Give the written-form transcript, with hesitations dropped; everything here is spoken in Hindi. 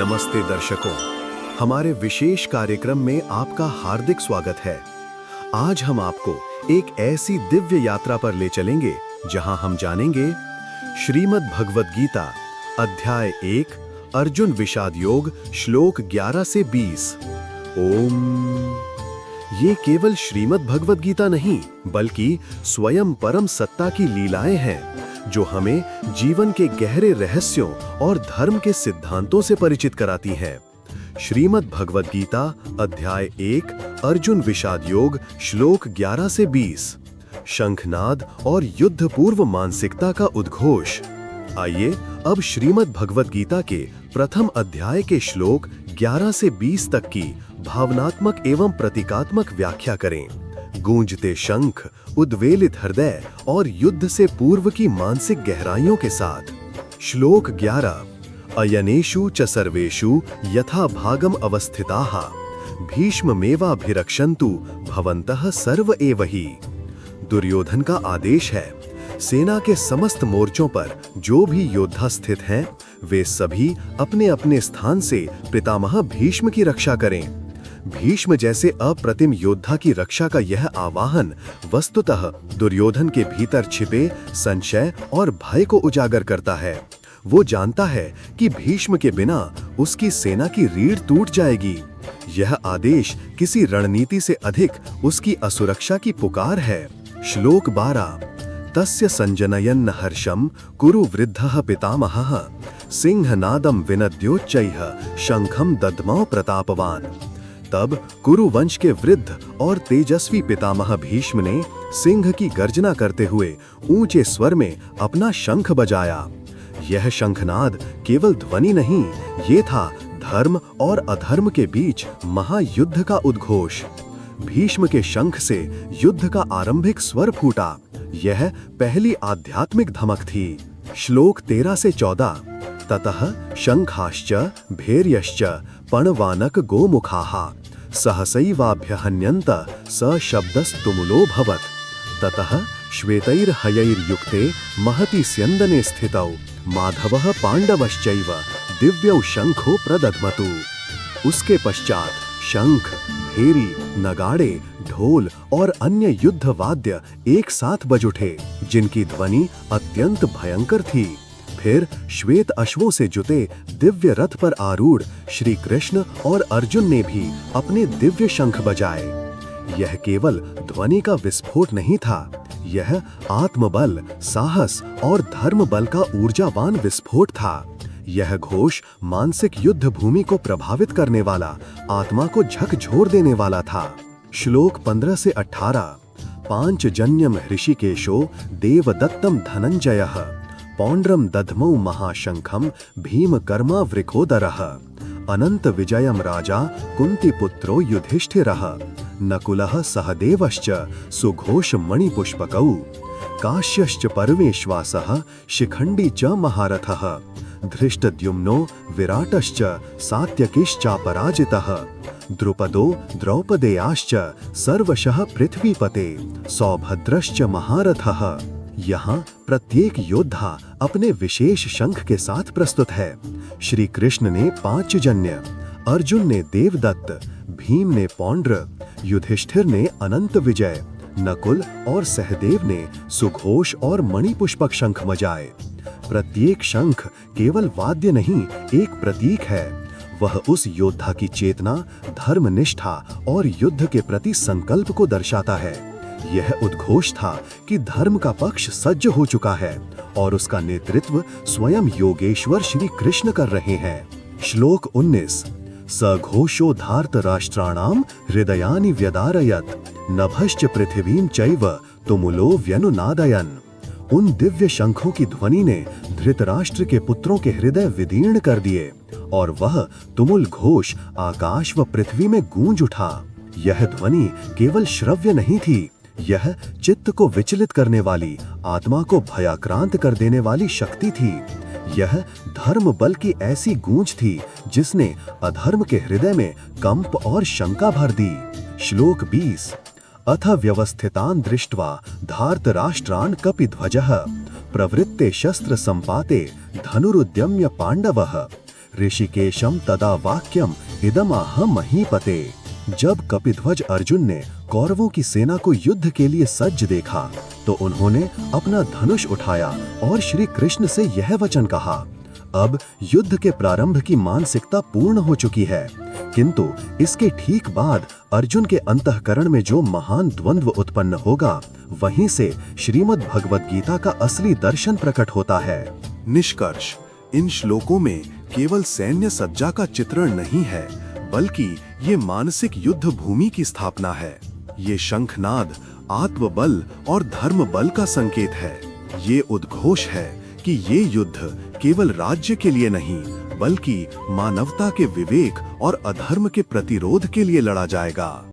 नमस्ते दर्शकों, हमारे विशेष कार्यक्रम में आपका हार्दिक स्वागत है। आज हम आपको एक ऐसी दिव्य यात्रा पर ले चलेंगे जहां हम जानेंगे श्रीमद् भगवद गीता अध्याय 1 अर्जुन विषाद योग श्लोक 11 से 20। ओम। ये केवल श्रीमद् भगवद गीता नहीं बल्कि स्वयं परम सत्ता की लीलाएं हैं जो हमें जीवन के गहरे रहस्यों और धर्म के सिद्धांतों से परिचित कराती हैं। श्रीमद् भगवद गीता अध्याय 1 अर्जुन विषाद योग श्लोक 11 से 20। शंखनाद और युद्ध पूर्व मानसिकता का उद्घोष। आइए अब श्रीमद् भगवद गीता के प्रथम अध्याय के श्लोक 11 से 20 तक की भावनात्मक एवं प्रतीकात्मक व्याख्या करें। गूंजते शंख, उद्वेलित हृदय और युद्ध से पूर्व की मानसिक गहराइयों के साथ। श्लोक 11। अयनेषु च सर्वेषु यथा भागम अवस्थिताः भीष्ममेवाभिरक्षन्तु भवन्तः सर्व एव हि। दुर्योधन का आदेश है, सेना के समस्त मोर्चों पर जो भी योद्धा स्थित हैं, वे सभी अपने अपने स्थान से पितामह भीष्म की रक्षा करें। भीष्म जैसे अप्रतिम योद्धा की रक्षा का यह आवाहन वस्तुतः दुर्योधन के भीतर छिपे संशय और भय को उजागर करता है। वो जानता है कि भीष्म के बिना उसकी सेना की रीढ़ टूट जाएगी। यह आदेश किसी रणनीति से अधिक उसकी असुरक्षा की पुकार है। श्लोक 12। तस्य संजनयन् हर्षं कुरु वृद्धः पितामहः सिंहनादं विनद्योच्चैः शंखं दद्मौ प्रतापवान। तब कुरु वंश के वृद्ध और तेजस्वी पितामह भीष्म ने सिंह की गर्जना करते हुए ऊंचे स्वर में अपना शंख बजाया। यह शंखनाद केवल ध्वनि नहीं, ये था धर्म और अधर्म के बीच महायुद्ध का उद्घोष। भीष्म के शंख से युद्ध का आरंभिक स्वर फूटा। यह पहली आध्यात्मिक धमक थी। श्लोक 13 से 14। ततः शंखाश्च भैर्यश्च पणवानक गोमुखाः सहसैवाभ्यहन्यन्त स शब्दस्तुमुलो भवत्। ततः श्वेतैर्हयैर्युक्ते महति स्यन्दने स्थितौ माधवः पाण्डवश्चैव दिव्यौ शंखो प्रदध्मतु। उसके पश्चात शंख, भेरी, नगाड़े, ढोल और अन्य युद्ध वाद्य एक साथ बज उठे, जिनकी ध्वनि अत्यंत भयंकर थी। फिर श्वेत अश्वों से जुते दिव्य रथ पर आरूढ़ श्री कृष्ण और अर्जुन ने भी अपने दिव्य शंख बजाए। यह केवल ध्वनि का विस्फोट नहीं था, यह आत्मबल, साहस और धर्म बल का ऊर्जावान विस्फोट था। यह घोष मानसिक युद्ध भूमि को प्रभावित करने वाला, आत्मा को झकझोर देने वाला था। श्लोक 15 से 18। पांचजन्यम ऋषिकेशो देवदत्तम धनंजयः पौंड्रम दध्मौ महाशंखम भीमकर्मा वृकोदरः अनंत विजयम राजा कुंतीपुत्रो युधिष्ठिरः नकुलः सहदेवश्च सुघोष मणिपुष्पकौ काश्यश्च परमेश्वासः शिखंडी च महारथः धृष्टद्युम्नो विराटश्च सात्यकिश्चापराजितः द्रुपदो द्रौपदेयाश्च सर्वशः पृथ्वीपते सौभद्रश्च महारथः। यहाँ प्रत्येक योद्धा अपने विशेष शंख के साथ प्रस्तुत है। श्री कृष्ण ने पांचजन्य, अर्जुन ने देवदत्त, भीम ने पौंड्र, युधिष्ठिर ने अनंत विजय, नकुल और सहदेव ने सुघोष और मणिपुष्पक शंख बजाए। प्रत्येक शंख केवल वाद्य नहीं, एक प्रतीक है। वह उस योद्धा की चेतना, धर्मनिष्ठा और युद्ध के प्रति संकल्प को दर्शाता है। यह उद्घोष था कि धर्म का पक्ष सज्ज हो चुका है और उसका नेतृत्व स्वयं योगेश्वर श्री कृष्ण कर रहे हैं। श्लोक 19। सघोषो धार्तराष्ट्राणाम हृदयानि व्यदारयत् नभश्च पृथिवीं चैव तुमुलो व्यनुनादयन्। उन दिव्य शंखों की ध्वनि ने धृतराष्ट्र के पुत्रों के हृदय विदीर्ण कर दिए और वह तुमुल घोष आकाश व पृथ्वी में गूंज उठा। यह ध्वनि केवल श्रव्य नहीं थी, यह चित्त को विचलित करने वाली, आत्मा को भयाक्रांत कर देने वाली शक्ति थी। यह धर्म बल की ऐसी गूंज थी जिसने अधर्म के हृदय में कंप और शंका भर दी। श्लोक 20। अथ व्यवस्थितान् दृष्ट्वा धार्तराष्ट्रान् कपिध्वजः प्रवृत्ते शस्त्र संपाते धनुरुद्यम्य पांडवः ऋषिकेशम तदा वाक्यम इदमाह महीपते। जब कपिध्वज अर्जुन ने कौरवों की सेना को युद्ध के लिए सज्ज देखा तो उन्होंने अपना धनुष उठाया और श्री कृष्ण से यह वचन कहा। अब युद्ध के प्रारंभ की मानसिकता पूर्ण हो चुकी है, किंतु इसके ठीक बाद अर्जुन के अंतःकरण में जो महान द्वंद्व उत्पन्न होगा, वहीं से श्रीमद् भगवद गीता का असली दर्शन प्रकट होता है। निष्कर्ष, इन श्लोकों में केवल सैन्य सज्जा का चित्रण नहीं है, बल्कि ये मानसिक युद्ध भूमि की स्थापना है। ये शंखनाद आत्मबल और धर्म बल का संकेत है। ये उद्घोष है कि ये युद्ध केवल राज्य के लिए नहीं, बल्कि मानवता के विवेक और अधर्म के प्रतिरोध के लिए लड़ा जाएगा।